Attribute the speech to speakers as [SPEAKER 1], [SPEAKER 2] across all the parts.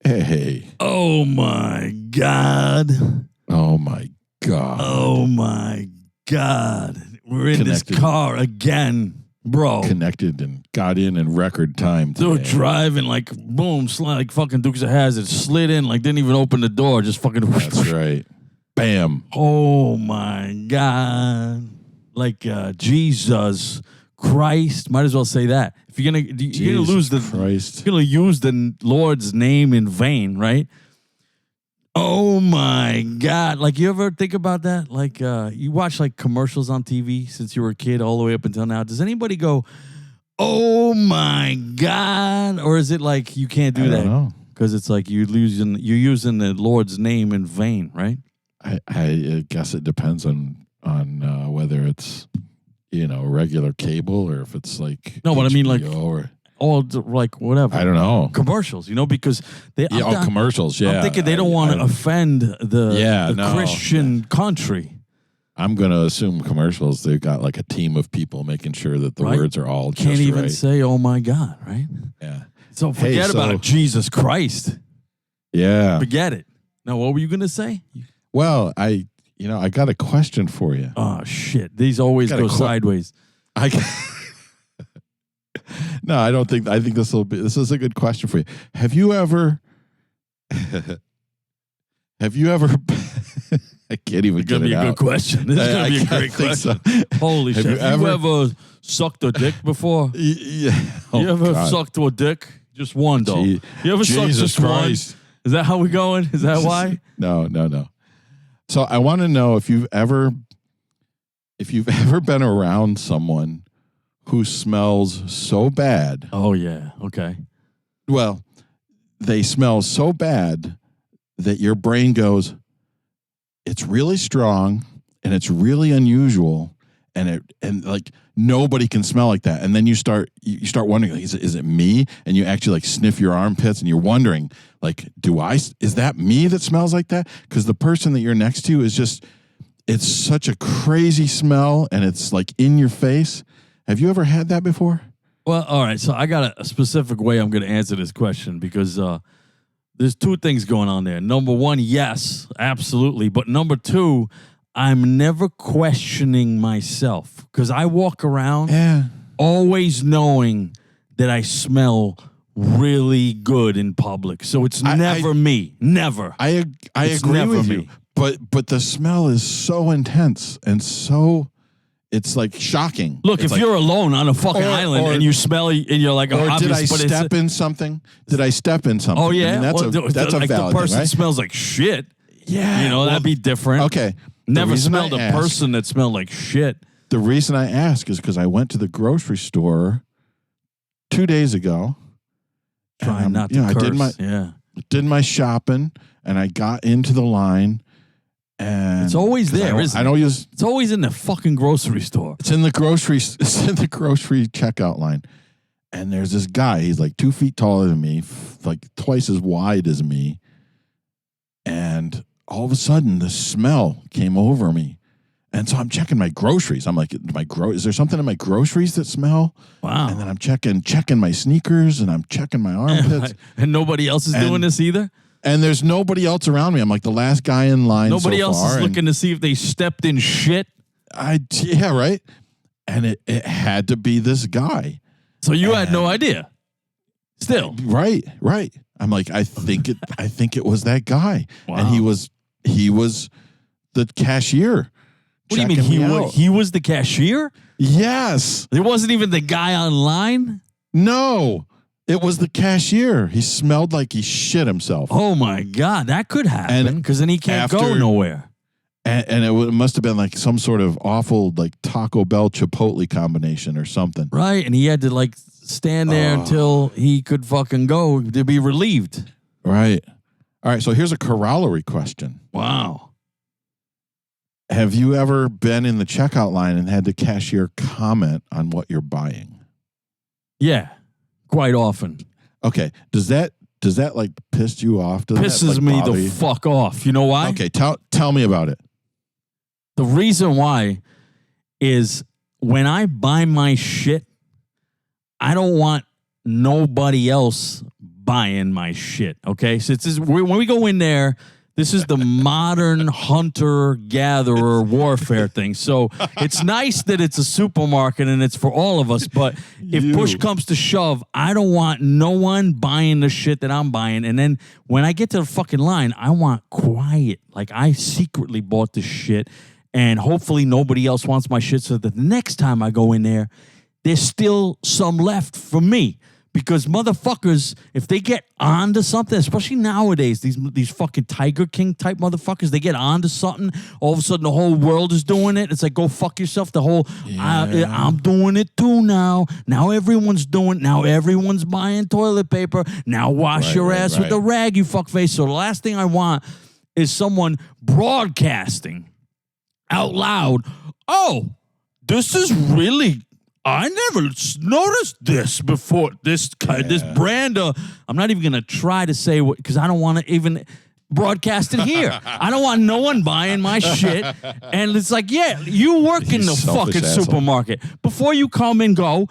[SPEAKER 1] Hey.
[SPEAKER 2] Oh, my God.
[SPEAKER 1] Oh, my God.
[SPEAKER 2] Oh, my God. We're in this car again, bro.
[SPEAKER 1] Connected and got in record time today.
[SPEAKER 2] Dude, driving like, boom, like fucking Dukes of Hazzard. Slid in, like didn't even open the door. Just fucking.
[SPEAKER 1] That's right. Bam.
[SPEAKER 2] Oh, my God. Like Jesus Christ. Might as well say that. If you're gonna use the Lord's name in vain, right? Oh my God! Like you ever think about that? Like you watch like commercials on TV since you were a kid all the way up until now. Does anybody go, "Oh my God," or is it like you can't do that because it's like you're using the Lord's name in vain, right?
[SPEAKER 1] I guess it depends on whether it's regular cable or if it's like
[SPEAKER 2] no, but I mean like like whatever.
[SPEAKER 1] I don't know
[SPEAKER 2] commercials, because they
[SPEAKER 1] commercials. Yeah,
[SPEAKER 2] I'm thinking they don't want to offend the Christian country.
[SPEAKER 1] I'm gonna assume commercials. They've got like a team of people making sure that the words are all just
[SPEAKER 2] can't even
[SPEAKER 1] right.
[SPEAKER 2] say "Oh my God," right?
[SPEAKER 1] Yeah.
[SPEAKER 2] So forget about it. Jesus Christ.
[SPEAKER 1] Yeah.
[SPEAKER 2] Forget it. Now, what were you gonna say?
[SPEAKER 1] Well, I got a question for you.
[SPEAKER 2] Oh shit! These always go sideways.
[SPEAKER 1] No, I don't think. I think this is a good question for you. Have you ever? I can't even get it out. It's gonna be a good
[SPEAKER 2] question. This is gonna be a great question. So. Holy shit! Have you ever sucked a dick before?
[SPEAKER 1] Yeah. Oh,
[SPEAKER 2] you ever sucked a dick? Just one, though. You ever sucked just
[SPEAKER 1] Christ.
[SPEAKER 2] one? Is that how we're going? Is that why?
[SPEAKER 1] No. So I want to know if you've ever been around someone who smells so bad.
[SPEAKER 2] Oh yeah. Okay.
[SPEAKER 1] Well, they smell so bad that your brain goes, it's really strong and it's really unusual and like nobody can smell like that. And then you start wondering, like, is it me? And you actually like sniff your armpits and you're wondering, like, is that me that smells like that? Because the person that you're next to is just, it's such a crazy smell and it's like in your face. Have you ever had that before?
[SPEAKER 2] Well, all right. So I got a specific way I'm going to answer this question because there's two things going on there. Number one, yes, absolutely. But number two, I'm never questioning myself because I walk around always knowing that I smell really good in public. So it's never me. Never.
[SPEAKER 1] I agree with you. But the smell is so intense and so... It's like shocking.
[SPEAKER 2] Look, if you're alone on a fucking island and you smell and you're like,
[SPEAKER 1] did I step in something?
[SPEAKER 2] Oh yeah,
[SPEAKER 1] I mean, that's a valid
[SPEAKER 2] the person
[SPEAKER 1] thing, right?
[SPEAKER 2] smells like shit.
[SPEAKER 1] Yeah,
[SPEAKER 2] that'd be different.
[SPEAKER 1] Okay,
[SPEAKER 2] never smelled a person that smelled like shit.
[SPEAKER 1] The reason I ask is because I went to the grocery store 2 days ago.
[SPEAKER 2] Trying not to curse.
[SPEAKER 1] Did my shopping and I got into the line. And
[SPEAKER 2] it's always there, isn't it? It's always in the fucking grocery store.
[SPEAKER 1] It's in the grocery checkout line. And there's this guy, he's like 2 feet taller than me, like twice as wide as me. And all of a sudden the smell came over me. And so I'm checking my groceries. I'm like, is there something in my groceries that smell?
[SPEAKER 2] Wow.
[SPEAKER 1] And then I'm checking my sneakers and I'm checking my armpits.
[SPEAKER 2] And nobody else is doing this either?
[SPEAKER 1] And there's nobody else around me. I'm like the last guy in line.
[SPEAKER 2] Nobody else is looking to see if they stepped in shit.
[SPEAKER 1] Yeah, right. And it had to be this guy.
[SPEAKER 2] So you had no idea. Still,
[SPEAKER 1] right. I'm like, I think it was that guy,
[SPEAKER 2] wow.
[SPEAKER 1] And he was the cashier.
[SPEAKER 2] What do you mean he was the cashier?
[SPEAKER 1] Yes.
[SPEAKER 2] It wasn't even the guy online.
[SPEAKER 1] No. It was the cashier. He smelled like he shit himself.
[SPEAKER 2] Oh, my God. That could happen because then he can't go nowhere.
[SPEAKER 1] And it must have been like some sort of awful like Taco Bell Chipotle combination or something.
[SPEAKER 2] Right. And he had to like stand there until he could fucking go to be relieved.
[SPEAKER 1] Right. All right. So here's a corollary question.
[SPEAKER 2] Wow.
[SPEAKER 1] Have you ever been in the checkout line and had the cashier comment on what you're buying?
[SPEAKER 2] Yeah. Quite often.
[SPEAKER 1] Okay. Does that like piss you off?
[SPEAKER 2] Pisses me the fuck off. You know why?
[SPEAKER 1] Okay. Tell me about it.
[SPEAKER 2] The reason why is when I buy my shit, I don't want nobody else buying my shit. Okay, so when we go in there. This is the modern hunter-gatherer warfare thing. So it's nice that it's a supermarket and it's for all of us, but if push comes to shove, I don't want no one buying the shit that I'm buying. And then when I get to the fucking line, I want quiet. Like, I secretly bought this shit, and hopefully nobody else wants my shit so that the next time I go in there, there's still some left for me. Because motherfuckers, if they get onto something, especially nowadays, these fucking Tiger King type motherfuckers, they get onto something, all of a sudden the whole world is doing it. It's like, go fuck yourself. The whole, I'm doing it too now. Now everyone's doing it. Now everyone's buying toilet paper. Now wash your ass with a rag, you fuckface. So the last thing I want is someone broadcasting out loud, oh, this is really... I never noticed this before. This brand. I'm not even gonna try to say what because I don't want to even broadcast it here. I don't want no one buying my shit. And it's like, yeah, you work in the fucking supermarket before you come and go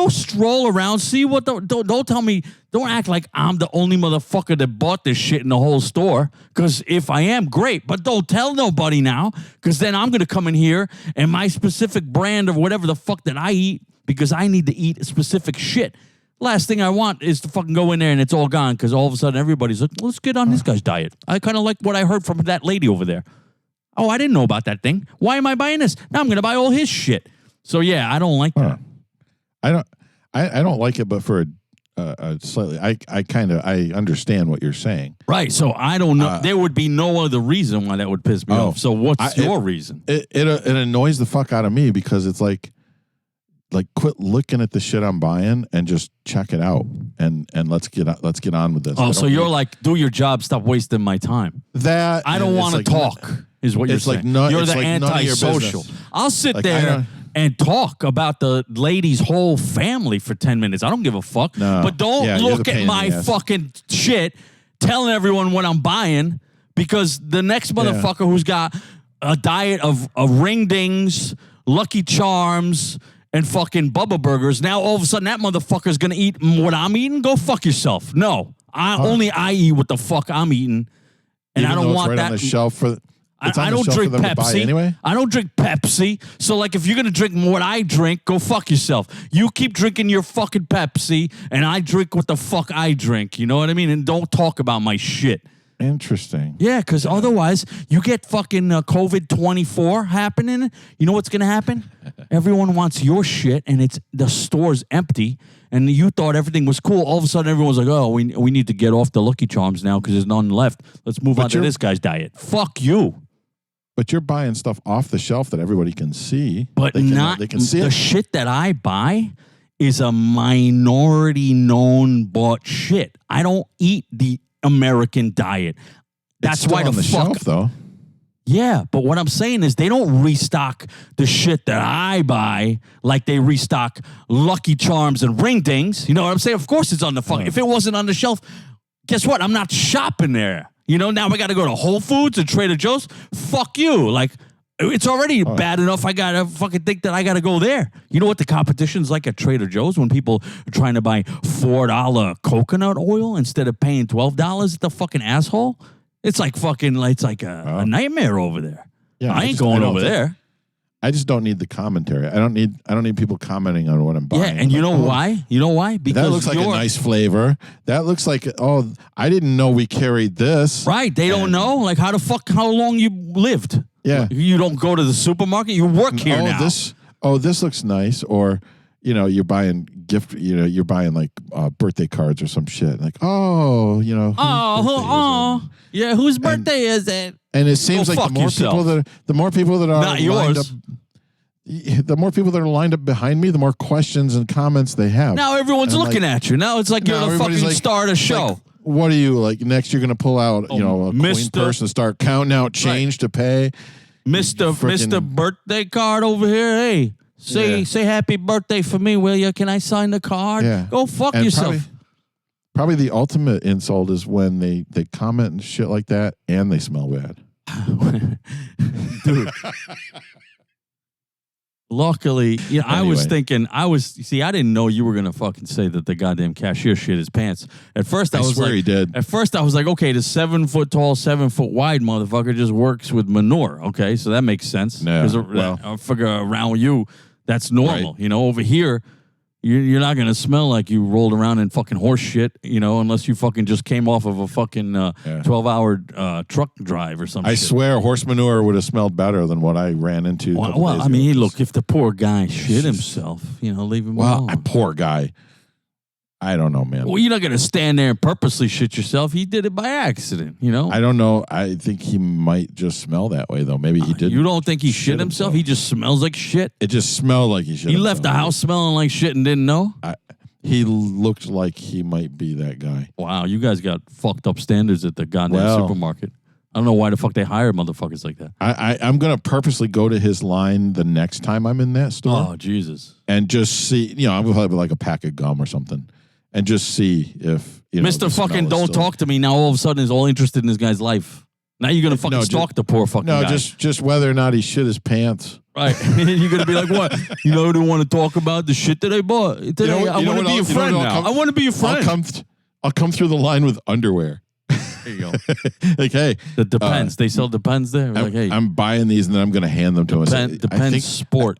[SPEAKER 2] stroll around, see what. Don't tell me. Don't act like I'm the only motherfucker that bought this shit in the whole store. Because if I am, great. But don't tell nobody now. Because then I'm going to come in here and my specific brand of whatever the fuck that I eat, because I need to eat specific shit. Last thing I want is to fucking go in there and it's all gone. Because all of a sudden everybody's like, let's get on this guy's diet. I kind of like what I heard from that lady over there. Oh, I didn't know about that thing. Why am I buying this? Now I'm going to buy all his shit. So yeah, I don't like that.
[SPEAKER 1] I don't like it, but for a slightly, I understand what you're saying.
[SPEAKER 2] Right. So I don't know. There would be no other reason why that would piss me off. So what's your reason?
[SPEAKER 1] It annoys the fuck out of me because it's like quit looking at the shit I'm buying and just check it out and let's get on with this.
[SPEAKER 2] Oh, so you're like, do your job, stop wasting my time.
[SPEAKER 1] That
[SPEAKER 2] I don't want to talk. Is what you're saying. You're the antisocial. I'll sit there and talk about the lady's whole family for 10 minutes. I don't give a fuck.
[SPEAKER 1] No.
[SPEAKER 2] But don't look at my fucking shit telling everyone what I'm buying because the next motherfucker who's got a diet of Ring Dings, Lucky Charms, and fucking Bubba Burgers, now all of a sudden that motherfucker's going to eat what I'm eating? Go fuck yourself. No. Only I eat what the fuck I'm eating. And I don't want that.
[SPEAKER 1] On the shelf for...
[SPEAKER 2] I don't drink Pepsi.
[SPEAKER 1] Anyway?
[SPEAKER 2] I don't drink Pepsi. So, like, if you're going to drink what I drink, go fuck yourself. You keep drinking your fucking Pepsi, and I drink what the fuck I drink. You know what I mean? And don't talk about my shit.
[SPEAKER 1] Interesting.
[SPEAKER 2] Yeah, because otherwise, you get fucking COVID-24 happening. You know what's going to happen? Everyone wants your shit, and the store's empty, and you thought everything was cool. All of a sudden, everyone's like, oh, we need to get off the Lucky Charms now because there's none left. Let's move on to this guy's diet. Fuck you.
[SPEAKER 1] But you're buying stuff off the shelf that everybody can see.
[SPEAKER 2] But they can see the shit that I buy is a minority known bought shit. I don't eat the American diet. That's why
[SPEAKER 1] on the shelf, though.
[SPEAKER 2] Yeah, but what I'm saying is they don't restock the shit that I buy like they restock Lucky Charms and Ring Dings. You know what I'm saying? Of course it's on the fuck. If it wasn't on the shelf, guess what? I'm not shopping there. You know, now I got to go to Whole Foods and Trader Joe's. Fuck you. Like, it's already bad enough I got to fucking think that I got to go there. You know what the competition's like at Trader Joe's when people are trying to buy $4 coconut oil instead of paying $12 at the fucking asshole? It's like fucking, it's like a nightmare over there. Yeah, I ain't going over there.
[SPEAKER 1] I just don't need the commentary. I don't need people commenting on what I'm buying.
[SPEAKER 2] Yeah, and you know why? You know why? Because
[SPEAKER 1] that looks like a nice flavor. That looks like I didn't know we carried this.
[SPEAKER 2] Right? They don't know. Like how long you lived.
[SPEAKER 1] Yeah.
[SPEAKER 2] Like, you don't go to the supermarket. You work here now.
[SPEAKER 1] This looks nice. Or you're buying you're buying like birthday cards or some shit. Like
[SPEAKER 2] yeah, whose birthday is it?
[SPEAKER 1] And it seems like the more people that are
[SPEAKER 2] not yours.
[SPEAKER 1] The more people that are lined up behind me, the more questions and comments they have.
[SPEAKER 2] Now everyone's looking at you. Now it's like you're the fucking star of the show.
[SPEAKER 1] Like, what are you like? Next, you're gonna pull out, a coin purse and start counting out change to pay.
[SPEAKER 2] Mr. Birthday card over here. Hey, say happy birthday for me, will you? Can I sign the card?
[SPEAKER 1] Yeah.
[SPEAKER 2] Go fuck yourself.
[SPEAKER 1] Probably the ultimate insult is when they comment and shit like that and they smell bad.
[SPEAKER 2] Dude. Luckily, I was
[SPEAKER 1] Anyway.
[SPEAKER 2] thinking, I didn't know you were going to fucking say that the goddamn cashier shit his pants. At first, I was
[SPEAKER 1] swear
[SPEAKER 2] like,
[SPEAKER 1] he did.
[SPEAKER 2] At first, I was like, okay, the 7 foot tall, 7 foot wide motherfucker just works with manure. Okay, so that makes sense.
[SPEAKER 1] Yeah,
[SPEAKER 2] Because I figure around you, that's normal.
[SPEAKER 1] Right.
[SPEAKER 2] Over here, you're not going to smell like you rolled around in fucking horse shit, unless you fucking just came off of a fucking 12-hour truck drive or something.
[SPEAKER 1] I swear horse manure would have smelled better than what I ran into.
[SPEAKER 2] Well, I mean, look, if the poor guy shit himself, leave him alone.
[SPEAKER 1] Well, poor guy. I don't know, man.
[SPEAKER 2] Well, you're not going to stand there and purposely shit yourself. He did it by accident,
[SPEAKER 1] I don't know. I think he might just smell that way, though. Maybe he did.
[SPEAKER 2] You don't think he shit himself? He just smells like shit?
[SPEAKER 1] It just smelled like he shit
[SPEAKER 2] He left the house smelling like shit and didn't know?
[SPEAKER 1] He looked like he might be that guy.
[SPEAKER 2] Wow, you guys got fucked up standards at the goddamn supermarket. I don't know why the fuck they hire motherfuckers like that.
[SPEAKER 1] I'm going to purposely go to his line the next time I'm in that store.
[SPEAKER 2] Oh, Jesus.
[SPEAKER 1] And just see, I'm going to have like a pack of gum or something. And just see if,
[SPEAKER 2] Mr. Fucking don't talk to me now all of a sudden is all interested in this guy's life. Now you're going to fucking stalk the poor fucking guy.
[SPEAKER 1] No, just whether or not he shit his pants.
[SPEAKER 2] Right. You're going to be like, what? They want to talk about the shit that I bought. Today, I want to be a friend now. I want to be a friend.
[SPEAKER 1] I'll come through the line with underwear.
[SPEAKER 2] There you go.
[SPEAKER 1] Like, hey.
[SPEAKER 2] The Depends. They sell Depends there?
[SPEAKER 1] I'm buying these and then I'm going to hand them to him.
[SPEAKER 2] Depends Sport.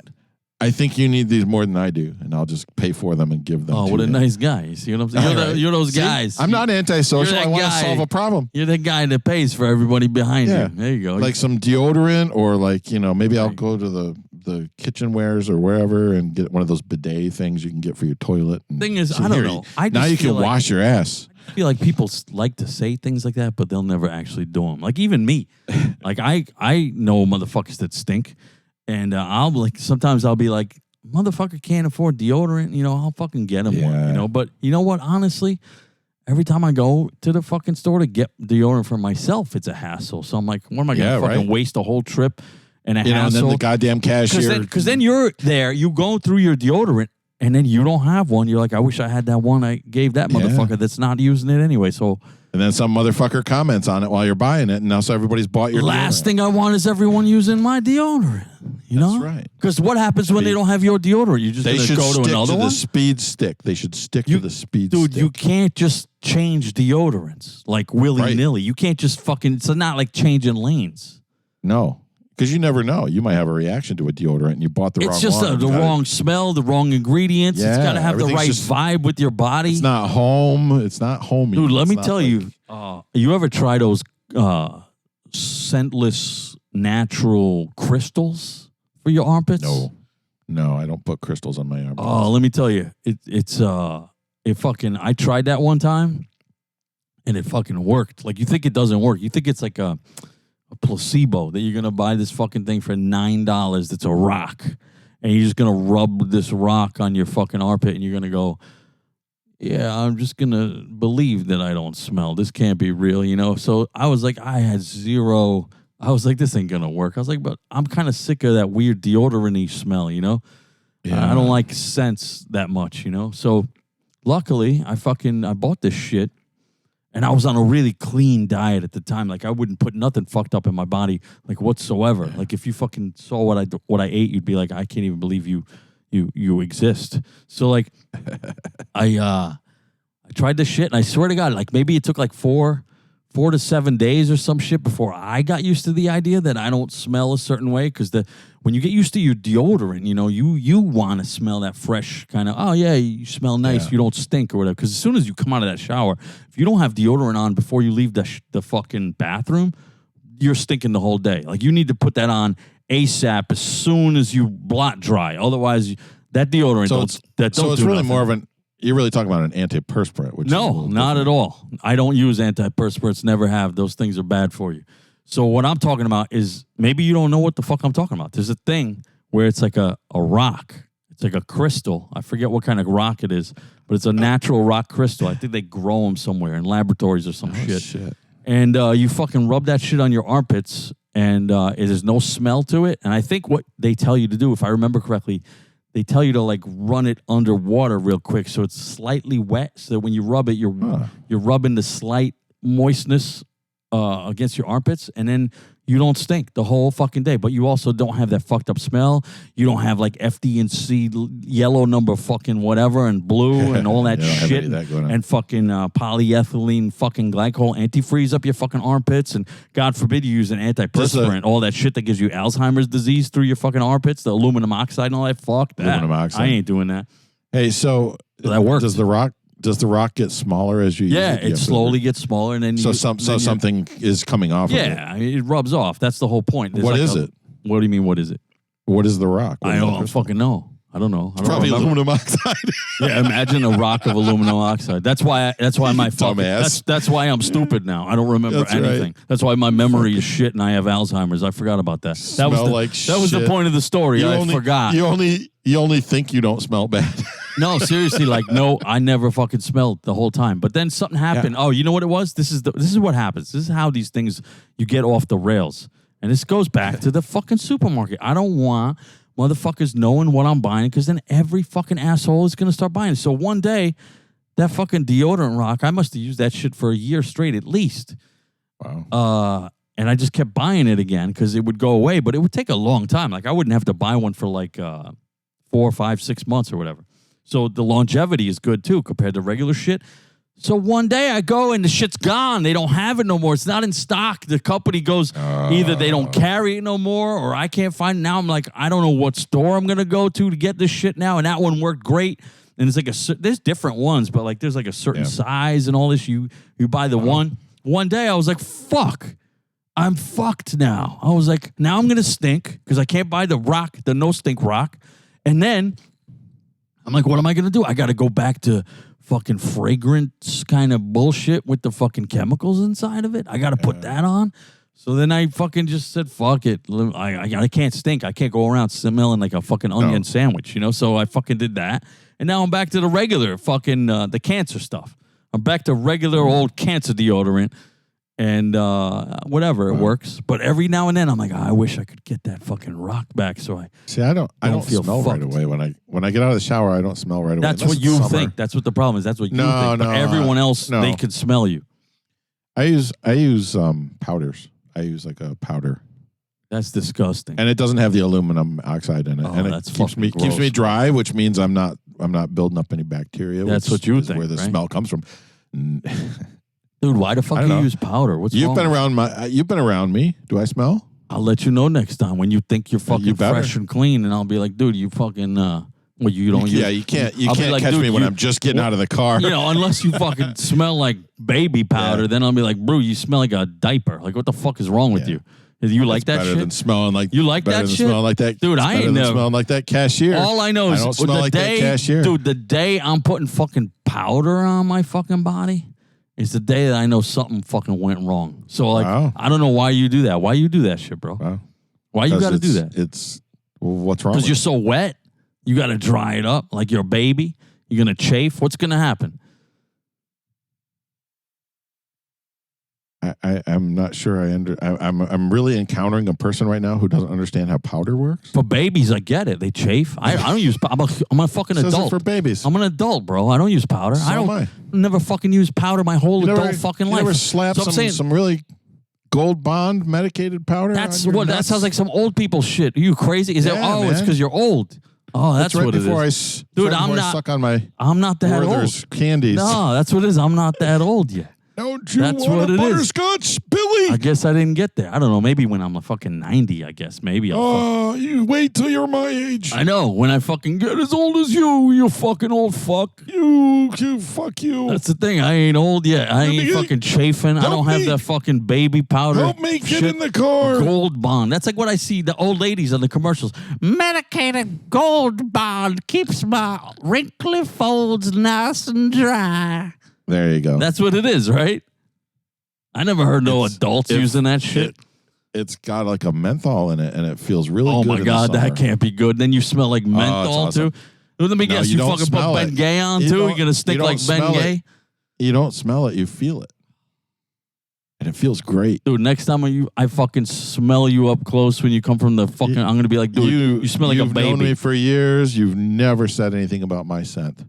[SPEAKER 1] I think you need these more than I do, and I'll just pay for them and give them to you.
[SPEAKER 2] Oh, what a nice guy. You see what I'm saying? You're those guys.
[SPEAKER 1] I'm not antisocial. I want to solve a problem.
[SPEAKER 2] You're the guy that pays for everybody behind you. There you go.
[SPEAKER 1] Like some deodorant or like, maybe I'll go to the kitchenwares or wherever and get one of those bidet things you can get for your toilet.
[SPEAKER 2] Thing is, I don't know.
[SPEAKER 1] Now you can wash your ass.
[SPEAKER 2] I feel like people like to say things like that, but they'll never actually do them. Like even me. Like I know motherfuckers that stink. And sometimes I'll be like, motherfucker can't afford deodorant. I'll fucking get him one. But you know what? Honestly, every time I go to the fucking store to get deodorant for myself, it's a hassle. So I'm like, what am I going to fucking waste a whole trip and a hassle?
[SPEAKER 1] And then the goddamn cashier.
[SPEAKER 2] Because then you're there, you go through your deodorant, and then you don't have one. You're like, I wish I had that one I gave that motherfucker that's not using it anyway. So.
[SPEAKER 1] And then some motherfucker comments on it while you're buying it, and now so everybody's bought your
[SPEAKER 2] Last
[SPEAKER 1] deodorant.
[SPEAKER 2] thing I want is everyone using my deodorant.
[SPEAKER 1] That's right.
[SPEAKER 2] Because what happens when they don't have your deodorant? You just go to another one?
[SPEAKER 1] The speed stick. They should stick to the speed stick.
[SPEAKER 2] Dude, you can't just change deodorants like willy-nilly. You can't just fucking... It's not like changing lanes.
[SPEAKER 1] No. Because you never know. You might have a reaction to a deodorant and you bought the wrong one.
[SPEAKER 2] It's just the wrong smell, the wrong ingredients. It's got to have the right vibe with your body.
[SPEAKER 1] It's not home. It's not homey.
[SPEAKER 2] Dude, let me tell you. You ever try those scentless natural crystals for your armpits?
[SPEAKER 1] No, I don't put crystals on my armpits.
[SPEAKER 2] Oh, let me tell you. I tried that one time and it fucking worked. Like you think it doesn't work. You think it's like a placebo that you're going to buy this fucking thing for $9 that's a rock. And you're just going to rub this rock on your fucking armpit and you're going to go, yeah, I'm just going to believe that I don't smell. This can't be real, So I was like, this ain't going to work. I was like, but I'm kind of sick of that weird deodorant-y smell, Yeah. I don't like scents that much, So luckily, I bought this shit. And I was on a really clean diet at the time. Like I wouldn't put nothing fucked up in my body, like whatsoever. Like if you fucking saw what I ate, you'd be like, I can't even believe you exist. So like, I tried this shit, and I swear to God, like maybe it took like 4 to 7 days or some shit before I got used to the idea that I don't smell a certain way. Because when you get used to your deodorant, you want to smell that fresh kind of, oh yeah, you smell nice, you don't stink or whatever. Because as soon as you come out of that shower, if you don't have deodorant on before you leave the fucking bathroom, you're stinking the whole day. Like you need to put that on ASAP as soon as you blot dry. Otherwise, that deodorant
[SPEAKER 1] So it's really more of an, you're really talking about an antiperspirant. Which
[SPEAKER 2] no, not at all. I don't use antiperspirants, never have. Those things are bad for you. So what I'm talking about is, maybe you don't know what the fuck I'm talking about. There's a thing where it's like a rock. It's like a crystal. I forget what kind of rock it is, but it's a natural rock crystal. I think they grow them somewhere in laboratories or some shit. And you fucking rub that shit on your armpits, and there's no smell to it. And I think what they tell you to do, if I remember correctly, they tell you to like run it underwater real quick so it's slightly wet, so that when you rub it, you're rubbing the slight moistness against your armpits, and then You don't stink the whole fucking day, but you also don't have that fucked up smell. You don't have like FD&C yellow number fucking whatever and blue and all that shit and fucking polyethylene fucking glycol antifreeze up your fucking armpits. And God forbid you use an antiperspirant, all that shit that gives you Alzheimer's disease through your fucking armpits, the aluminum oxide and all that. Fuck that. Aluminum oxide. I ain't doing that.
[SPEAKER 1] Hey, so
[SPEAKER 2] that works.
[SPEAKER 1] Does the rock get smaller as you use it?
[SPEAKER 2] Yeah, it slowly gets smaller, and then
[SPEAKER 1] something is coming off.
[SPEAKER 2] Yeah, it rubs off. That's the whole point.
[SPEAKER 1] What is it?
[SPEAKER 2] What do you mean? What is it?
[SPEAKER 1] What is the rock?
[SPEAKER 2] I don't fucking know. I don't know.
[SPEAKER 1] Probably aluminum oxide.
[SPEAKER 2] Yeah, imagine a rock of aluminum oxide. That's why my that's why I'm stupid now. I don't remember anything. Right. That's why my memory is shit and I have Alzheimer's. I forgot about that. That was the point of the story. I forgot.
[SPEAKER 1] You only think you don't smell bad.
[SPEAKER 2] No, seriously, no, I never fucking smelled the whole time. But then something happened. Yeah. Oh, you know what it was? This is what happens. This is how these things, you get off the rails. And this goes back to the fucking supermarket. I don't want motherfuckers knowing what I'm buying, because then every fucking asshole is going to start buying it. So one day, that fucking deodorant rock, I must have used that shit for a year straight at least.
[SPEAKER 1] Wow.
[SPEAKER 2] And I just kept buying it again because it would go away, but it would take a long time. Like I wouldn't have to buy one for 4, 5, 6 months or whatever. So the longevity is good too compared to regular shit. So one day I go and the shit's gone. They don't have it no more. It's not in stock. The company goes, either they don't carry it no more or I can't find it. Now I'm like, I don't know what store I'm going to go to get this shit now. And that one worked great. And it's like there's different ones, but there's like a certain size and all this. You buy the one. One day I was like, fuck, I'm fucked now. I was like, now I'm going to stink because I can't buy the rock, the no stink rock. And then I'm like, what am I going to do? I got to go back to fucking fragrance kind of bullshit with the fucking chemicals inside of it. I got to put that on. So then I fucking just said, fuck it. I can't stink. I can't go around smelling like a fucking onion sandwich, So I fucking did that. And now I'm back to the regular fucking, the cancer stuff. I'm back to regular old cancer deodorant. And whatever, it works. But every now and then, I'm like, I wish I could get that fucking rock back. So
[SPEAKER 1] I don't feel smell fucked. Right away when I get out of the shower. I don't smell right away.
[SPEAKER 2] That's what you think. That's what the problem is. That's what you think. But everyone else, they could smell you.
[SPEAKER 1] I use powders. I use like a powder.
[SPEAKER 2] That's disgusting.
[SPEAKER 1] And it doesn't have the aluminum oxide in it. And it keeps me dry, which means I'm not building up any bacteria.
[SPEAKER 2] That's what you think.
[SPEAKER 1] Where the smell comes from.
[SPEAKER 2] Dude, why the fuck do you use powder? What's
[SPEAKER 1] You've
[SPEAKER 2] wrong?
[SPEAKER 1] You've been around me. Do I smell?
[SPEAKER 2] I'll let you know next time when you think you're fucking fresh and clean, and I'll be like, dude, you fucking you don't use.
[SPEAKER 1] Yeah, you can't catch me when I'm just getting out of the car.
[SPEAKER 2] Unless you fucking smell like baby powder, then I'll be like, bro, you smell like a diaper. Like, what the fuck is wrong with you? You like that
[SPEAKER 1] better
[SPEAKER 2] shit?
[SPEAKER 1] Than smelling like
[SPEAKER 2] you like that shit?
[SPEAKER 1] Smelling like that,
[SPEAKER 2] dude. I ain't never
[SPEAKER 1] smelling like that cashier.
[SPEAKER 2] All I know is
[SPEAKER 1] I don't smell like that cashier,
[SPEAKER 2] dude. The day I'm putting fucking powder on my fucking body. It's the day that I know something fucking went wrong. So, I don't know why you do that. Why you do that shit, bro?
[SPEAKER 1] Wow.
[SPEAKER 2] Why you got to do that?
[SPEAKER 1] What's wrong?
[SPEAKER 2] Because you're so wet. You got to dry it up like you're a baby. You're going to chafe. What's going to happen?
[SPEAKER 1] I'm not sure I'm really encountering a person right now who doesn't understand how powder works.
[SPEAKER 2] For babies, I get it. They chafe. I don't use powder. I'm a fucking adult.
[SPEAKER 1] For babies.
[SPEAKER 2] I'm an adult, bro. I don't use powder. I never fucking use powder my whole adult fucking life.
[SPEAKER 1] You never slap some really Gold Bond medicated powder?
[SPEAKER 2] That sounds like some old people shit. Are you crazy? Is it's because you're old. Oh, that's what it is.
[SPEAKER 1] Dude, I'm not suck on my
[SPEAKER 2] I'm not that old.
[SPEAKER 1] Candies.
[SPEAKER 2] No, that's what it is. I'm not that old yet.
[SPEAKER 1] Don't you want a butterscotch, Billy?
[SPEAKER 2] I guess I didn't get there. I don't know. Maybe when I'm a fucking 90, I guess. Maybe I'll
[SPEAKER 1] you wait till you're my age.
[SPEAKER 2] I know. When I fucking get as old as you fucking old fuck.
[SPEAKER 1] You fuck you.
[SPEAKER 2] That's the thing. I ain't old yet. I ain't fucking chafing. I don't have that fucking baby powder.
[SPEAKER 1] Help me get in the car.
[SPEAKER 2] Gold Bond. That's like what I see the old ladies on the commercials. Medicated Gold Bond keeps my wrinkly folds nice and dry.
[SPEAKER 1] There you go.
[SPEAKER 2] That's what it is, right? I never heard no adults using that shit.
[SPEAKER 1] It's got like a menthol in it, and it feels really good.
[SPEAKER 2] Oh, my God, that can't be good. Then you smell like menthol, too. Let me guess, you fucking put Ben Gay on, too? You're going to stink like Ben Gay?
[SPEAKER 1] You don't smell it, you feel it. And it feels great.
[SPEAKER 2] Dude, next time I fucking smell you up close when you come from the fucking... I'm going to be like, dude, you smell like a baby.
[SPEAKER 1] You've known me for years. You've never said anything about my scent.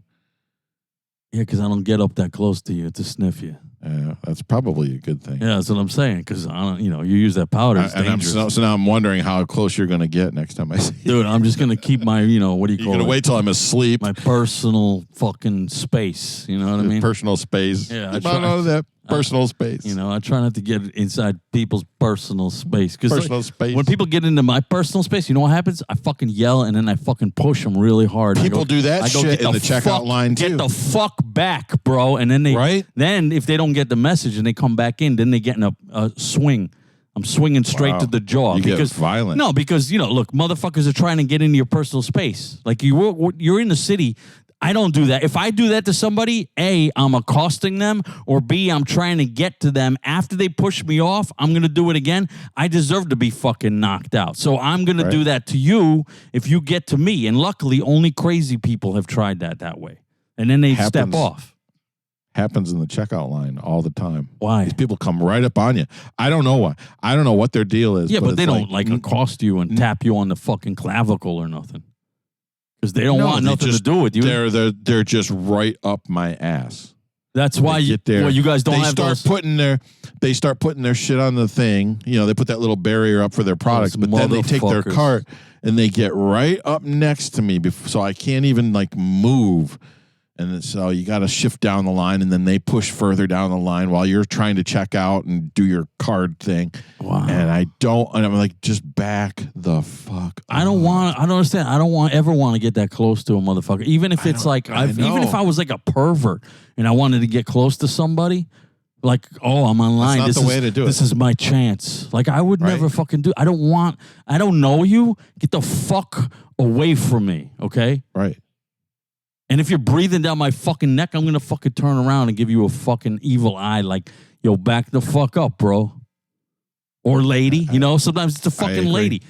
[SPEAKER 2] Yeah, because I don't get up that close to you to sniff you.
[SPEAKER 1] That's probably a good thing.
[SPEAKER 2] Yeah, that's what I'm saying. Because you use that powder. It's dangerous.
[SPEAKER 1] So now I'm wondering how close you're going to get next time I see you.
[SPEAKER 2] Dude, I'm just going to keep my, what do you call it?
[SPEAKER 1] You're going to wait till I'm asleep.
[SPEAKER 2] My personal fucking space. You know what I mean?
[SPEAKER 1] Personal space.
[SPEAKER 2] Yeah.
[SPEAKER 1] Keep on that personal space.
[SPEAKER 2] I try not to get inside people's personal space.
[SPEAKER 1] Personal space.
[SPEAKER 2] When people get into my personal space, you know what happens? I fucking yell and then I fucking push them really hard.
[SPEAKER 1] People do that shit in the checkout line too.
[SPEAKER 2] Get the fuck back, bro. And then then if they don't get the message and they come back in, then they get in a swing. I'm swinging straight to the jaw.
[SPEAKER 1] You get violent.
[SPEAKER 2] No, because, look, motherfuckers are trying to get into your personal space. Like, you're in the city. I don't do that. If I do that to somebody, A, I'm accosting them, or B, I'm trying to get to them. After they push me off, I'm going to do it again. I deserve to be fucking knocked out. So I'm going to do that to you if you get to me. And luckily, only crazy people have tried that way. And then they step off.
[SPEAKER 1] Happens in the checkout line all the time.
[SPEAKER 2] Why?
[SPEAKER 1] These people come right up on you. I don't know why. I don't know what their deal is.
[SPEAKER 2] Yeah, but they don't accost you and tap you on the fucking clavicle or nothing. Because they don't want nothing to do with you.
[SPEAKER 1] They're just right up my ass.
[SPEAKER 2] That's why you guys don't have those.
[SPEAKER 1] They start putting their shit on the thing. They put that little barrier up for their products, but then they take their cart and they get right up next to me, so I can't even move. And so you got to shift down the line, and then they push further down the line while you're trying to check out and do your card thing.
[SPEAKER 2] Wow.
[SPEAKER 1] And I'm like, just back the fuck up.
[SPEAKER 2] I don't understand. I don't ever want to get that close to a motherfucker. Even if it's even if I was like a pervert and I wanted to get close to somebody, like, I'm online.
[SPEAKER 1] That's not the way to do it.
[SPEAKER 2] This is my chance. Like, I would never fucking do. I don't know you. Get the fuck away from me. Okay.
[SPEAKER 1] Right.
[SPEAKER 2] And if you're breathing down my fucking neck, I'm going to fucking turn around and give you a fucking evil eye like, yo, back the fuck up, bro. Or lady, sometimes it's a fucking lady.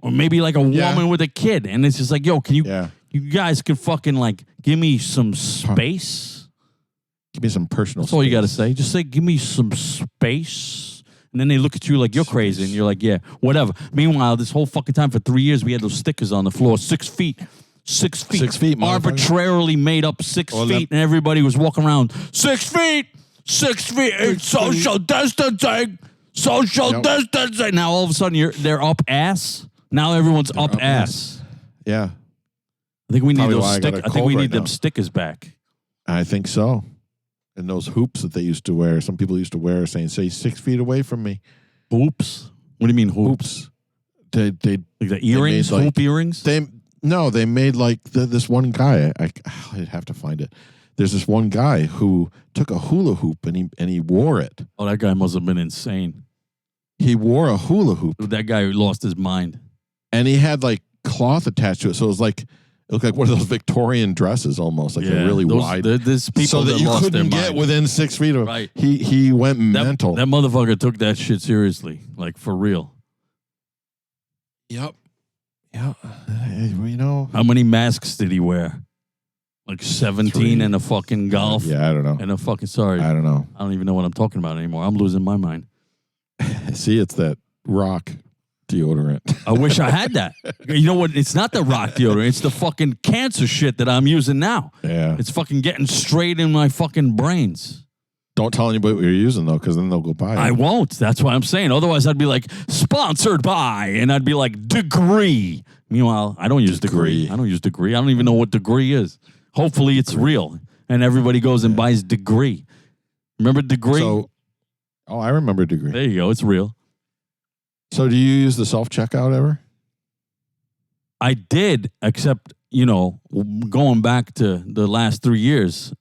[SPEAKER 2] Or maybe like a woman with a kid. And it's just like, yo, can you guys can fucking give me some space?
[SPEAKER 1] Give me some personal space.
[SPEAKER 2] That's all you got to say. Just say, give me some space. And then they look at you like you're crazy. And you're like, yeah, whatever. Meanwhile, this whole fucking time for 3 years, we had those stickers on the floor, 6 feet. 6 feet.
[SPEAKER 1] 6 feet,
[SPEAKER 2] arbitrarily made up 6 feet, and everybody was walking around 6 feet. 6 feet. It's social distancing. Social distancing. Now all of a sudden they're up ass. Now everyone's up ass.
[SPEAKER 1] Yeah.
[SPEAKER 2] I think we need those stickers. I think we need them stickers back.
[SPEAKER 1] I think so. And those hoops that they used to wear. Some people used to wear saying, "Say 6 feet away from me."
[SPEAKER 2] Hoops. What do you mean hoops?
[SPEAKER 1] They
[SPEAKER 2] like the earrings, hoop earrings.
[SPEAKER 1] No, they made this one guy. I'd have to find it. There's this one guy who took a hula hoop and he wore it.
[SPEAKER 2] Oh, that guy must have been insane.
[SPEAKER 1] He wore a hula hoop.
[SPEAKER 2] That guy lost his mind.
[SPEAKER 1] And he had cloth attached to it, so it looked like one of those Victorian dresses almost, really wide.
[SPEAKER 2] There's people
[SPEAKER 1] so that you couldn't get within 6 feet of.
[SPEAKER 2] Right.
[SPEAKER 1] He went mental.
[SPEAKER 2] That motherfucker took that shit seriously, for real.
[SPEAKER 1] Yep. Yeah, how
[SPEAKER 2] many masks did he wear? 17
[SPEAKER 1] 3.
[SPEAKER 2] and a fucking golf.
[SPEAKER 1] Yeah, I don't know.
[SPEAKER 2] And a fucking
[SPEAKER 1] I don't know.
[SPEAKER 2] I don't even know what I'm talking about anymore. I'm losing my mind.
[SPEAKER 1] See, it's that rock deodorant.
[SPEAKER 2] I wish I had that. You know what? It's not the rock deodorant. It's the fucking cancer shit that I'm using now.
[SPEAKER 1] Yeah.
[SPEAKER 2] It's fucking getting straight in my fucking brains.
[SPEAKER 1] Don't tell anybody what you're using, though, because then they'll go buy it.
[SPEAKER 2] I won't. That's what I'm saying. Otherwise, I'd be like, sponsored by, and I'd be like, Degree. Meanwhile, I don't use Degree. I don't use Degree. I don't even know what Degree is. Hopefully, it's real, and everybody goes and buys Degree. Remember Degree?
[SPEAKER 1] I remember Degree.
[SPEAKER 2] There you go. It's real.
[SPEAKER 1] So do you use the self-checkout ever?
[SPEAKER 2] I did, except, going back to the last 3 years,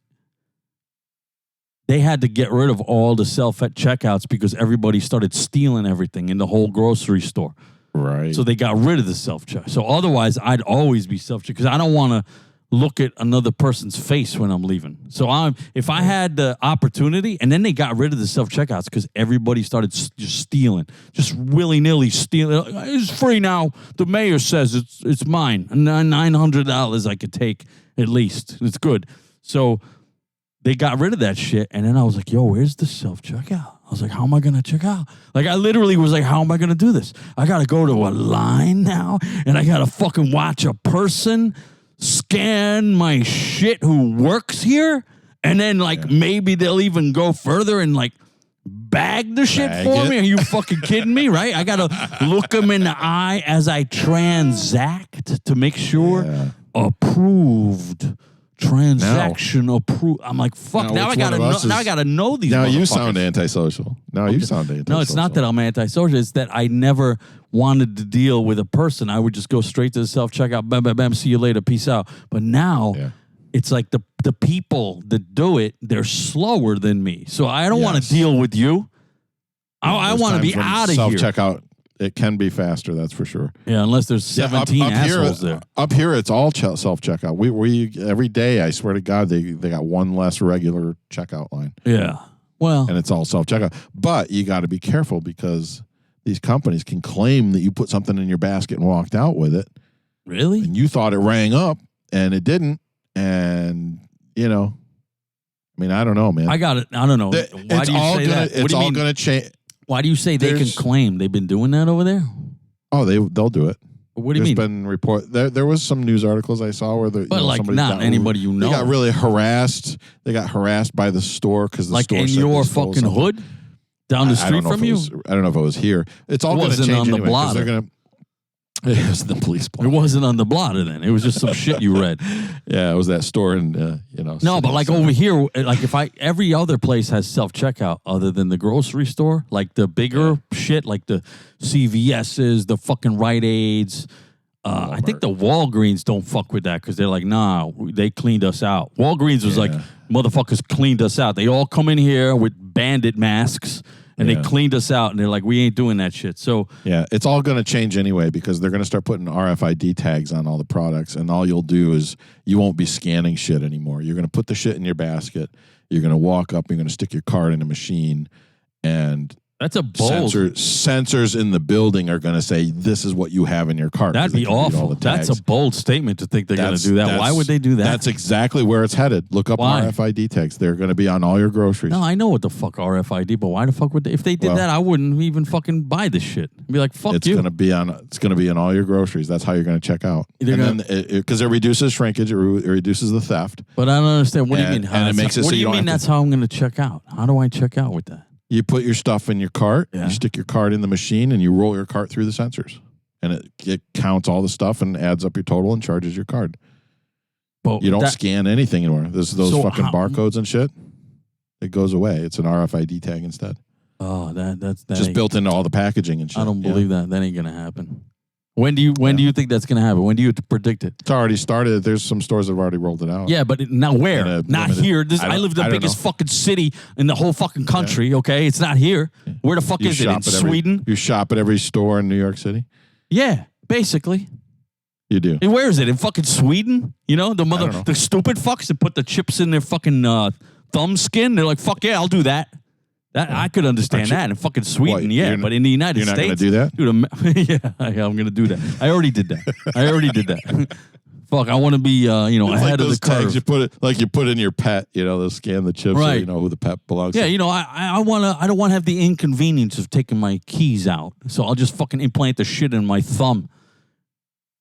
[SPEAKER 2] they had to get rid of all the self-checkouts because everybody started stealing everything in the whole grocery store.
[SPEAKER 1] Right.
[SPEAKER 2] So they got rid of the self-check. So otherwise, I'd always be self-check because I don't want to look at another person's face when I'm leaving. So if I had the opportunity, and then they got rid of the self-checkouts because everybody started just stealing, just willy-nilly stealing. It's free now. The mayor says it's mine. $900 I could take at least. It's good. So they got rid of that shit, and then I was like, yo, where's the self-checkout? I was like, how am I going to check out? I literally was like, how am I going to do this? I got to go to a line now, and I got to fucking watch a person scan my shit who works here, And then maybe they'll even go further and bag the shit for me. Are you fucking kidding me? Right? I gotta look them in the eye as I transact to make sure approved. Transaction approved. I'm like, fuck. Now I gotta know these.
[SPEAKER 1] Now you sound antisocial. No, it's
[SPEAKER 2] not that I'm antisocial. It's that I never wanted to deal with a person. I would just go straight to the self checkout. Bam, bam, bam. See you later. Peace out. But now it's like the people that do it, they're slower than me. So I don't want to deal with you. I want to be out of here.
[SPEAKER 1] Self checkout. It can be faster, that's for sure.
[SPEAKER 2] Yeah, unless there's 17 assholes there.
[SPEAKER 1] Up here, it's all self-checkout. We every day, I swear to God, they got one less regular checkout line.
[SPEAKER 2] Yeah, well.
[SPEAKER 1] And it's all self-checkout. But you got to be careful because these companies can claim that you put something in your basket and walked out with it.
[SPEAKER 2] Really?
[SPEAKER 1] And you thought it rang up, and it didn't. And, I mean, I don't know, man.
[SPEAKER 2] I got it. I don't know. Why do you say that?
[SPEAKER 1] It's all going to change.
[SPEAKER 2] Why do you say they can claim? They've been doing that over there?
[SPEAKER 1] Oh, they'll do it.
[SPEAKER 2] What do you mean?
[SPEAKER 1] There's been there was some news articles I saw where
[SPEAKER 2] anybody you know.
[SPEAKER 1] They got really harassed. They got harassed by the store because the store
[SPEAKER 2] in your fucking hood down the street from you.
[SPEAKER 1] I don't know if it was here. It's all going to change
[SPEAKER 2] on the blotter.
[SPEAKER 1] They're going to. It was the police blotter.
[SPEAKER 2] It wasn't on the blotter then. It was just some shit you read.
[SPEAKER 1] Yeah, it was that store in
[SPEAKER 2] No, but over here, every other place has self-checkout other than the grocery store. Like the bigger shit, like the CVS's, the fucking Rite Aids. I think the Walgreens don't fuck with that because they're like, nah, they cleaned us out. Walgreens was like, motherfuckers cleaned us out. They all come in here with Bandit masks. And they cleaned us out, and they're like, we ain't doing that shit. So
[SPEAKER 1] yeah, it's all going to change anyway because they're going to start putting RFID tags on all the products, and all you'll do is you won't be scanning shit anymore. You're going to put the shit in your basket. You're going to walk up. You're going to stick your card in a machine, and
[SPEAKER 2] that's a bold
[SPEAKER 1] sensors in the building are going to say this is what you have in your cart.
[SPEAKER 2] That'd be awful. That's a bold statement to think they're going to do that. Why would they do that?
[SPEAKER 1] That's exactly where it's headed. Look up RFID tags. They're going to be on all your groceries.
[SPEAKER 2] No, I know what the fuck RFID, but why the fuck would they? If they did that, I wouldn't even fucking buy this shit. I'd be like, fuck you.
[SPEAKER 1] It's going to be on all your groceries. That's how you're going to check out. Because it reduces shrinkage. It reduces the theft.
[SPEAKER 2] But I don't understand. What do you mean?
[SPEAKER 1] And it makes it so
[SPEAKER 2] what do you mean that's how I'm going to check out? How do I check out with that?
[SPEAKER 1] You put your stuff in your cart, you stick your card in the machine, and you roll your cart through the sensors. And it counts all the stuff and adds up your total and charges your card. But you don't scan anything anymore. Those fucking barcodes and shit. It goes away. It's an RFID tag instead.
[SPEAKER 2] Oh, that's
[SPEAKER 1] just built into all the packaging and shit.
[SPEAKER 2] I don't believe that. That ain't going to happen. When do you think that's going to happen? When do you predict it?
[SPEAKER 1] It's already started. There's some stores that have already rolled it out.
[SPEAKER 2] Yeah, but now where? Not here. I live in the biggest fucking city in the whole fucking country, okay? It's not here. Where the fuck is it? In Sweden?
[SPEAKER 1] You shop at every store in New York City?
[SPEAKER 2] Yeah, basically.
[SPEAKER 1] You do.
[SPEAKER 2] And where is it? In fucking Sweden? The stupid fucks that put the chips in their fucking thumb skin? They're like, fuck yeah, I'll do that. I could understand that in fucking Sweden, but in the United States,
[SPEAKER 1] you're not going to
[SPEAKER 2] do that, dude. I'm going to do that. I already did that. Fuck, I want to be, ahead of the curve.
[SPEAKER 1] You put in your pet, they'll scan the chips, so you know who the pet belongs to.
[SPEAKER 2] Yeah, I don't want to have the inconvenience of taking my keys out, so I'll just fucking implant the shit in my thumb.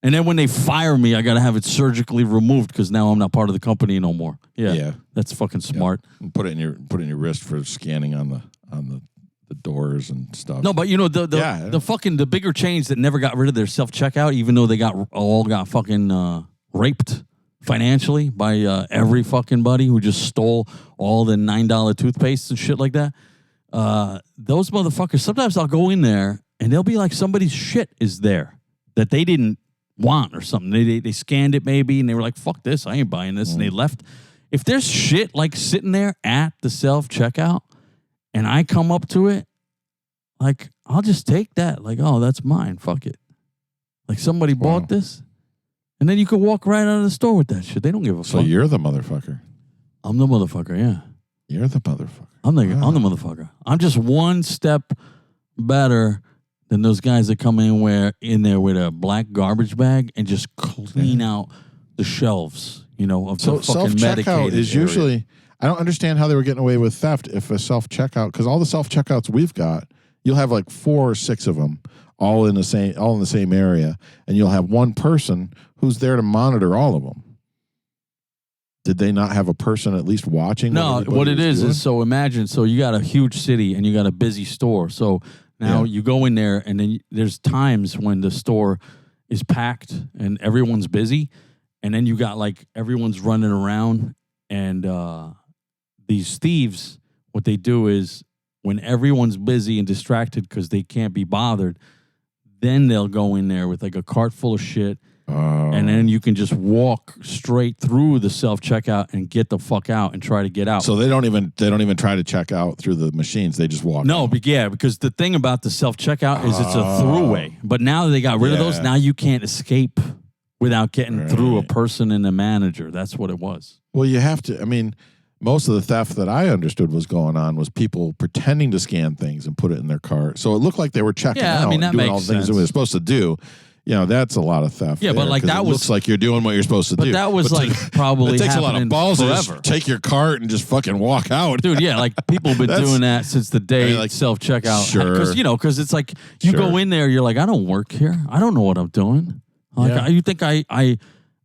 [SPEAKER 2] And then when they fire me, I got to have it surgically removed because now I'm not part of the company no more. Yeah. That's fucking smart.
[SPEAKER 1] And put it in your wrist for scanning on the doors and stuff.
[SPEAKER 2] No, but the bigger chains that never got rid of their self-checkout, even though they all got fucking raped financially by every fucking buddy who just stole all the $9 toothpaste and shit like that. Those motherfuckers, sometimes I'll go in there and they'll be like somebody's shit is there that they didn't want or something. They scanned it maybe and they were like, fuck this, I ain't buying this, and they left. If there's shit like sitting there at the self-checkout and I come up to it, like, I'll just take that. Like, oh, that's mine. Fuck it. Like, somebody bought this. And then you could walk right out of the store with that shit. They don't give a fuck.
[SPEAKER 1] So you're the motherfucker.
[SPEAKER 2] I'm the motherfucker, yeah.
[SPEAKER 1] You're the motherfucker.
[SPEAKER 2] I'm the motherfucker. I'm just one step better than those guys that come in there with a black garbage bag and just clean out the shelves, of the fucking medicated
[SPEAKER 1] self-checkout is
[SPEAKER 2] area.
[SPEAKER 1] Usually, I don't understand how they were getting away with theft if a self-checkout, because all the self-checkouts we've got, you'll have like 4 or 6 of them all in the same area, and you'll have one person who's there to monitor all of them. Did they not have a person at least watching?
[SPEAKER 2] No, what it is so imagine, so you got a huge city and you got a busy store. So now you go in there and then there's times when the store is packed and everyone's busy. And then you got like everyone's running around and these thieves, what they do is when everyone's busy and distracted because they can't be bothered, then they'll go in there with like a cart full of shit. And then you can just walk straight through the self-checkout and get the fuck out and try to get out.
[SPEAKER 1] So they don't even try to check out through the machines. They just walk.
[SPEAKER 2] No, but because the thing about the self-checkout is it's a throughway. But now they got rid of those. Now you can't escape without getting through a person and a manager. That's what it was.
[SPEAKER 1] Well, you have to. I mean, most of the theft that I understood was going on was people pretending to scan things and put it in their cart. So it looked like they were checking out and doing all the things that they're supposed to do. You know, that's a lot of theft.
[SPEAKER 2] Yeah, but like that
[SPEAKER 1] looks like you're doing what you're supposed to do.
[SPEAKER 2] But that was like probably
[SPEAKER 1] it takes a lot of balls
[SPEAKER 2] forever.
[SPEAKER 1] to take your cart and just fucking walk out.
[SPEAKER 2] Dude, yeah, like people have been doing that since the day like self-checkout.
[SPEAKER 1] Sure.
[SPEAKER 2] Because it's like you go in there, you're like, I don't work here. I don't know what I'm doing. Like you think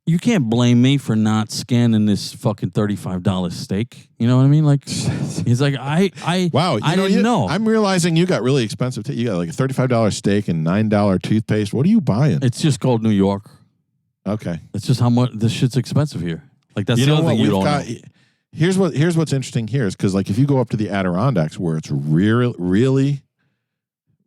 [SPEAKER 2] you can't blame me for not scanning this fucking $35 steak. You know what I mean? Like, he's like, I didn't know.
[SPEAKER 1] I'm realizing you got really expensive. You got like a $35 steak and $9 toothpaste. What are you buying?
[SPEAKER 2] It's just called New York.
[SPEAKER 1] Okay.
[SPEAKER 2] That's just how much this shit's expensive here. Like, that's the other thing you don't know.
[SPEAKER 1] Here's what's interesting here is because like if you go up to the Adirondacks where it's really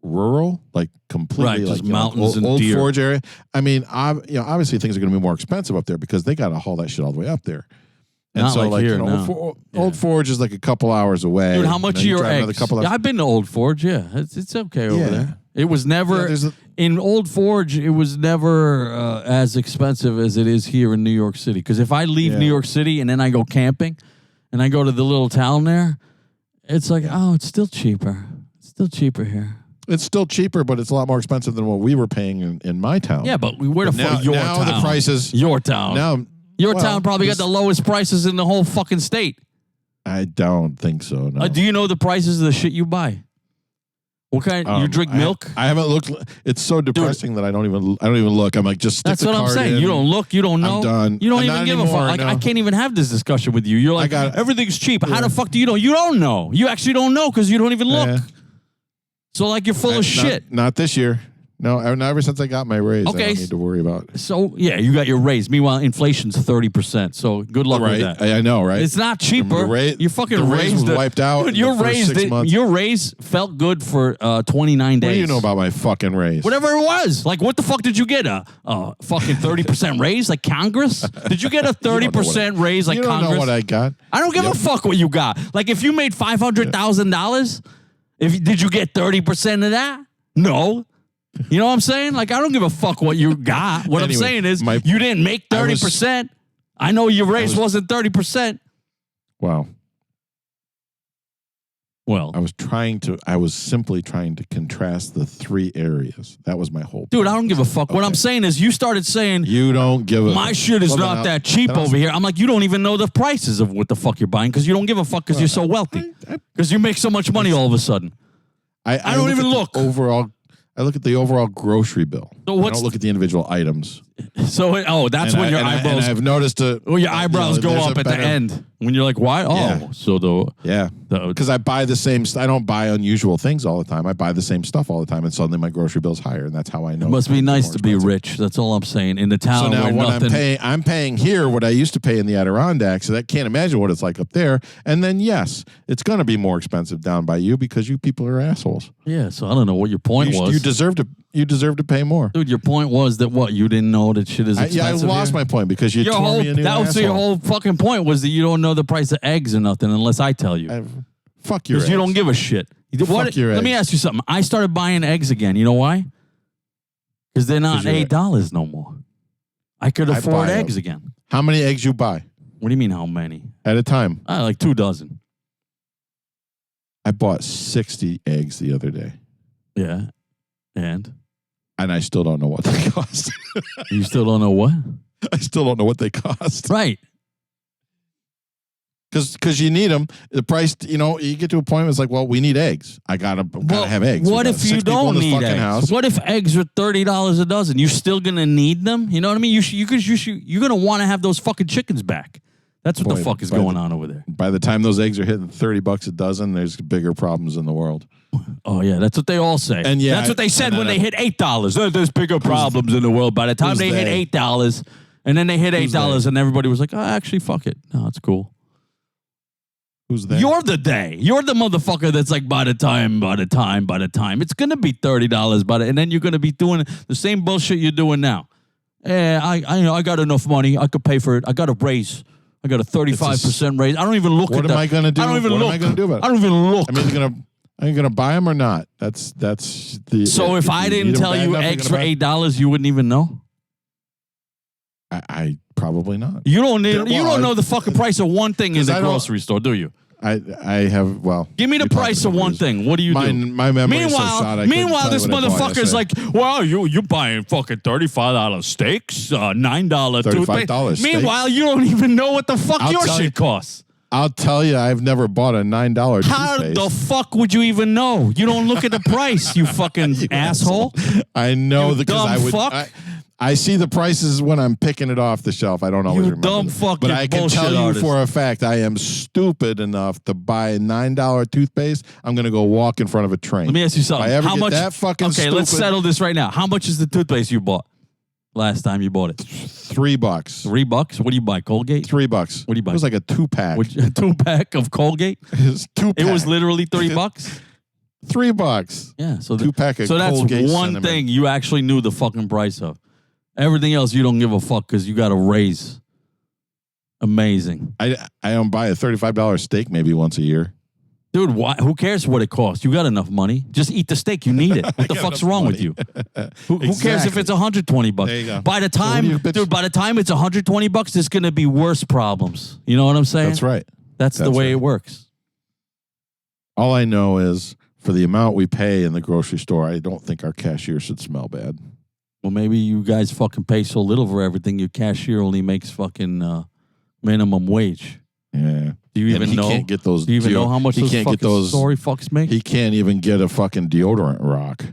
[SPEAKER 1] rural, like completely
[SPEAKER 2] just
[SPEAKER 1] like
[SPEAKER 2] mountains and
[SPEAKER 1] old
[SPEAKER 2] deer.
[SPEAKER 1] forage area. I mean, obviously things are going to be more expensive up there because they got to haul that shit all the way up there. And
[SPEAKER 2] Not
[SPEAKER 1] so
[SPEAKER 2] like here,
[SPEAKER 1] old forage is like a couple hours away.
[SPEAKER 2] Dude, how much are your eggs? I've been to Old Forge. Yeah, it's okay over there. It was never in Old Forge. It was never as expensive as it is here in New York City. Because if I leave New York City and then I go camping, and I go to the little town there, it's like it's still cheaper. It's still cheaper here.
[SPEAKER 1] It's still cheaper, but it's a lot more expensive than what we were paying in my town.
[SPEAKER 2] Yeah, but where the fuck your town?
[SPEAKER 1] Now the prices.
[SPEAKER 2] Your town.
[SPEAKER 1] Now
[SPEAKER 2] your town probably got the lowest prices in the whole fucking state.
[SPEAKER 1] I don't think so. No.
[SPEAKER 2] Do you know the prices of the shit you buy? What kind? You drink milk?
[SPEAKER 1] I haven't looked. It's so depressing that I don't even look. I'm like, just stick
[SPEAKER 2] That's
[SPEAKER 1] the
[SPEAKER 2] what I'm
[SPEAKER 1] card
[SPEAKER 2] saying.
[SPEAKER 1] in.
[SPEAKER 2] You don't look. You don't know.
[SPEAKER 1] I'm done.
[SPEAKER 2] You don't even give a fuck. Like I can't even have this discussion with you. You're like, everything's cheap. How the fuck do you know? You don't know. You actually don't know because you don't even look. So like you're full of shit.
[SPEAKER 1] Not this year. No, ever since I got my raise,
[SPEAKER 2] okay.
[SPEAKER 1] I don't need to worry about it.
[SPEAKER 2] So yeah, you got your raise. Meanwhile, inflation's 30%. So good luck with that.
[SPEAKER 1] I know, right?
[SPEAKER 2] It's not cheaper. Your fucking
[SPEAKER 1] raise was wiped out.
[SPEAKER 2] Dude, your raise felt good for 29 days.
[SPEAKER 1] What do you know about my fucking raise?
[SPEAKER 2] Whatever it was. Like, what the fuck did you get? A fucking 30% raise like Congress? Did you get a 30% raise like Congress?
[SPEAKER 1] You don't know what I got.
[SPEAKER 2] I don't give a fuck what you got. Like, if you made $500,000, did you get 30% of that? No. You know what I'm saying? Like, I don't give a fuck what you got. What I'm saying is you didn't make 30%. I know your raise wasn't 30%.
[SPEAKER 1] Wow.
[SPEAKER 2] Well,
[SPEAKER 1] I was simply trying to contrast the three areas. That was my whole point.
[SPEAKER 2] Dude, I don't give a fuck. What I'm saying is you started saying
[SPEAKER 1] you don't give a
[SPEAKER 2] my shit is not that cheap over here. I'm like, you don't even know the prices of what the fuck you're buying because you don't give a fuck because you're so wealthy. Because you make so much money all of a sudden. I don't even look.
[SPEAKER 1] I look at the overall grocery bill.
[SPEAKER 2] So
[SPEAKER 1] I don't look at the individual items.
[SPEAKER 2] So, that's when your eyebrows...
[SPEAKER 1] I've noticed
[SPEAKER 2] your eyebrows go up at the end. When you're like, why? Oh, so
[SPEAKER 1] because I buy the same... I don't buy unusual things all the time. I buy the same stuff all the time, and suddenly my grocery bill's higher, and that's how I know.
[SPEAKER 2] It must be nice to be rich. That's all I'm saying. In the town
[SPEAKER 1] so now I'm paying here what I used to pay in the Adirondacks, so I can't imagine what it's like up there. And then, yes, it's going to be more expensive down by you because you people are assholes.
[SPEAKER 2] Yeah, so I don't know what your point was.
[SPEAKER 1] You deserve to pay more.
[SPEAKER 2] Dude, your point was that what? You didn't know that shit is expensive
[SPEAKER 1] I lost my point because you told me a new asshole.
[SPEAKER 2] Your whole fucking point was that you don't know the price of eggs or nothing unless I tell you.
[SPEAKER 1] Fuck your eggs.
[SPEAKER 2] Because you don't give a shit.
[SPEAKER 1] Fuck your eggs.
[SPEAKER 2] Let me ask you something. I started buying eggs again. You know why? Because they're not $8 no more. I could afford eggs again.
[SPEAKER 1] How many eggs you buy?
[SPEAKER 2] What do you mean how many?
[SPEAKER 1] At a time.
[SPEAKER 2] Like 2 dozen.
[SPEAKER 1] I bought 60 eggs the other day.
[SPEAKER 2] Yeah. And
[SPEAKER 1] I still don't know what they cost.
[SPEAKER 2] You still don't know what?
[SPEAKER 1] I still don't know what they cost.
[SPEAKER 2] Right.
[SPEAKER 1] Because you need them. The price, you get to a point where it's like, well, we need eggs. I gotta have eggs.
[SPEAKER 2] What if you don't need eggs? House. What if eggs are $30 a dozen? You're still gonna need them. You know what I mean? You're gonna want to have those fucking chickens back. That's what the fuck is going on over there.
[SPEAKER 1] By the time those eggs are hitting $30 a dozen, there's bigger problems in the world.
[SPEAKER 2] Oh yeah, that's what they all say. And yeah, that's what they said when they hit $8. There's bigger problems in the world. By the time they hit $8, and then they hit $8, and everybody was like, "Oh, actually, fuck it. No, it's cool."
[SPEAKER 1] Who's they?
[SPEAKER 2] You're the day. You're the motherfucker that's like, by the time, it's gonna be $30 and then you're gonna be doing the same bullshit you're doing now. I got enough money. I could pay for it. I got a raise. I got a 35% raise. I don't even look at that.
[SPEAKER 1] What am I going to do?
[SPEAKER 2] I don't even
[SPEAKER 1] look.
[SPEAKER 2] What am I going to do about it? I don't even look.
[SPEAKER 1] I mean, are you gonna buy them or not? That's the.
[SPEAKER 2] So if I didn't tell you eggs for $8, you wouldn't even know.
[SPEAKER 1] I probably not.
[SPEAKER 2] You don't know the fucking price of one thing in the grocery store, do you?
[SPEAKER 1] I have, well.
[SPEAKER 2] Give me the price of one thing. What do you do?
[SPEAKER 1] My memory is so shot.
[SPEAKER 2] Meanwhile, this motherfucker's like, well, you buying fucking $35 steaks, $9 toothpaste. Meanwhile, you don't even know what the fuck your shit costs.
[SPEAKER 1] I'll tell you, I've never bought a $9 toothpaste.
[SPEAKER 2] How the fuck would you even know? You don't look at the price, you fucking asshole.
[SPEAKER 1] I know
[SPEAKER 2] because I would. Fuck.
[SPEAKER 1] I see the prices when I'm picking it off the shelf. I don't always remember.
[SPEAKER 2] Dumb fucking
[SPEAKER 1] But I can tell you for a fact, I am stupid enough to buy a $9 toothpaste. I'm going to go walk in front of a train.
[SPEAKER 2] Let me ask you something.
[SPEAKER 1] If I ever get that fucking stupid,
[SPEAKER 2] let's settle this right now. How much is the toothpaste you bought last time you bought it?
[SPEAKER 1] $3.
[SPEAKER 2] $3? What do you buy? Colgate?
[SPEAKER 1] $3.
[SPEAKER 2] What do you buy?
[SPEAKER 1] It was like a 2-pack.
[SPEAKER 2] A 2-pack of Colgate?
[SPEAKER 1] It was 2-pack.
[SPEAKER 2] It was literally $3?
[SPEAKER 1] $3.
[SPEAKER 2] Yeah. So
[SPEAKER 1] 2-pack of
[SPEAKER 2] so that's
[SPEAKER 1] Colgate
[SPEAKER 2] one
[SPEAKER 1] cinnamon.
[SPEAKER 2] thing you actually knew the fucking price of. Everything else you don't give a fuck because you got a raise. Amazing.
[SPEAKER 1] I don't buy a $35 steak maybe once a year.
[SPEAKER 2] Dude, why? Who cares what it costs? You got enough money. Just eat the steak. You need it. What the fuck's wrong with you? Who cares if it's $120?
[SPEAKER 1] There you go.
[SPEAKER 2] By the time, by the time it's $120, there's going to be worse problems. You know what I'm saying?
[SPEAKER 1] That's right.
[SPEAKER 2] That's the way it works.
[SPEAKER 1] All I know is for the amount we pay in the grocery store, I don't think our cashier should smell bad.
[SPEAKER 2] Well, maybe you guys fucking pay so little for everything. Your cashier only makes fucking minimum wage.
[SPEAKER 1] Yeah.
[SPEAKER 2] Do you even know?
[SPEAKER 1] Can't get those.
[SPEAKER 2] Do you even know how much those fucking sorry fucks make?
[SPEAKER 1] He can't even get a fucking deodorant rock.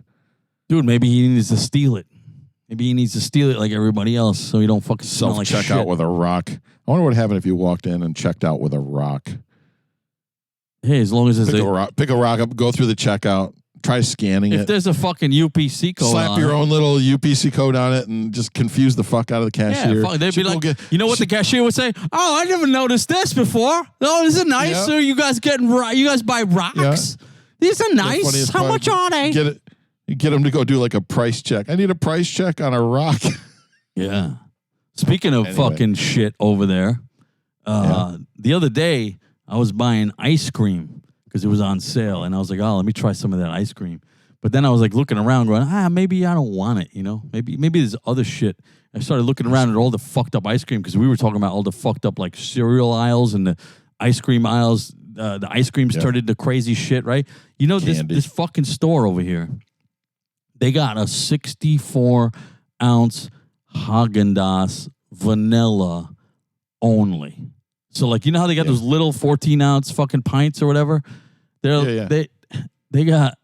[SPEAKER 2] Dude, maybe he needs to steal it. Maybe he needs to steal it like everybody else so he don't fucking smell like shit.
[SPEAKER 1] Self-check out with a rock. I wonder what happened if you walked in and checked out with a rock.
[SPEAKER 2] Hey, as long as it's
[SPEAKER 1] pick a rock up, go through the checkout. Try scanning it.
[SPEAKER 2] If there's a fucking UPC code
[SPEAKER 1] slap your own little UPC code on it and just confuse the fuck out of the cashier.
[SPEAKER 2] Yeah, they'd be like, you know what the cashier would say? Oh, I never noticed this before. Oh, this is nice. Yep. So you guys buy rocks? Yeah. These are nice. How much are they?
[SPEAKER 1] Get them to go do like a price check. I need a price check on a rock.
[SPEAKER 2] Yeah. Speaking of fucking shit over there, the other day I was buying ice cream. Because it was on sale, and I was like, "Oh, let me try some of that ice cream." But then I was like looking around, going, maybe I don't want it, you know? Maybe there's other shit. I started looking around at all the fucked up ice cream because we were talking about all the fucked up like cereal aisles and the ice cream aisles. The ice creams turned into crazy shit, right? You know, this fucking store over here, they got a 64-ounce Häagen-Dazs vanilla only. So like, you know how they got those little 14-ounce fucking pints or whatever? They got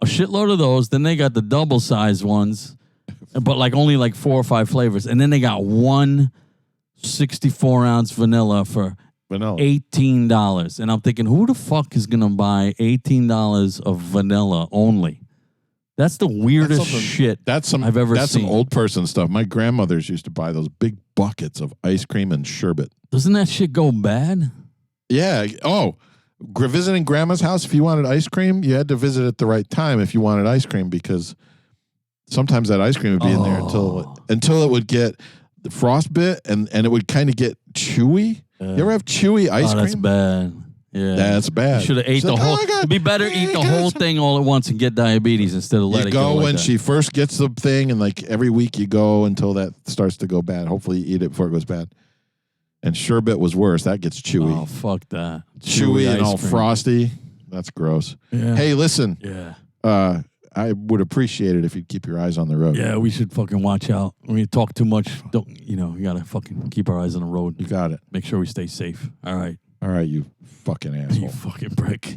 [SPEAKER 2] a shitload of those. Then they got the double-sized ones, but like only like 4 or 5 flavors. And then they got one 64-ounce vanilla for $18. And I'm thinking, who the fuck is going to buy $18 of vanilla only? That's the weirdest shit I've ever seen.
[SPEAKER 1] That's some old person stuff. My grandmothers used to buy those big buckets of ice cream and sherbet.
[SPEAKER 2] Doesn't that shit go bad?
[SPEAKER 1] Yeah. Oh, visiting grandma's house, if you wanted ice cream, you had to visit at the right time if you wanted ice cream because sometimes that ice cream would be in there until it would get the frostbit and it would kind of get chewy. You ever have chewy ice cream?
[SPEAKER 2] That's bad. Yeah,
[SPEAKER 1] that's bad.
[SPEAKER 2] You should have ate the whole. It'd be better eat the whole thing all at once and get diabetes instead of letting it go.
[SPEAKER 1] You go when she first gets the thing, and like every week you go until that starts to go bad. Hopefully, you eat it before it goes bad. And sherbet was worse. That gets chewy.
[SPEAKER 2] Oh fuck that!
[SPEAKER 1] Chewy and all frosty. That's gross.
[SPEAKER 2] Yeah.
[SPEAKER 1] Hey, listen.
[SPEAKER 2] Yeah.
[SPEAKER 1] I would appreciate it if you'd keep your eyes on the road.
[SPEAKER 2] Yeah, we should fucking watch out. When you talk too much, you gotta fucking keep our eyes on the road.
[SPEAKER 1] You got it.
[SPEAKER 2] Make sure we stay safe. All right.
[SPEAKER 1] All right, you fucking asshole.
[SPEAKER 2] You fucking prick.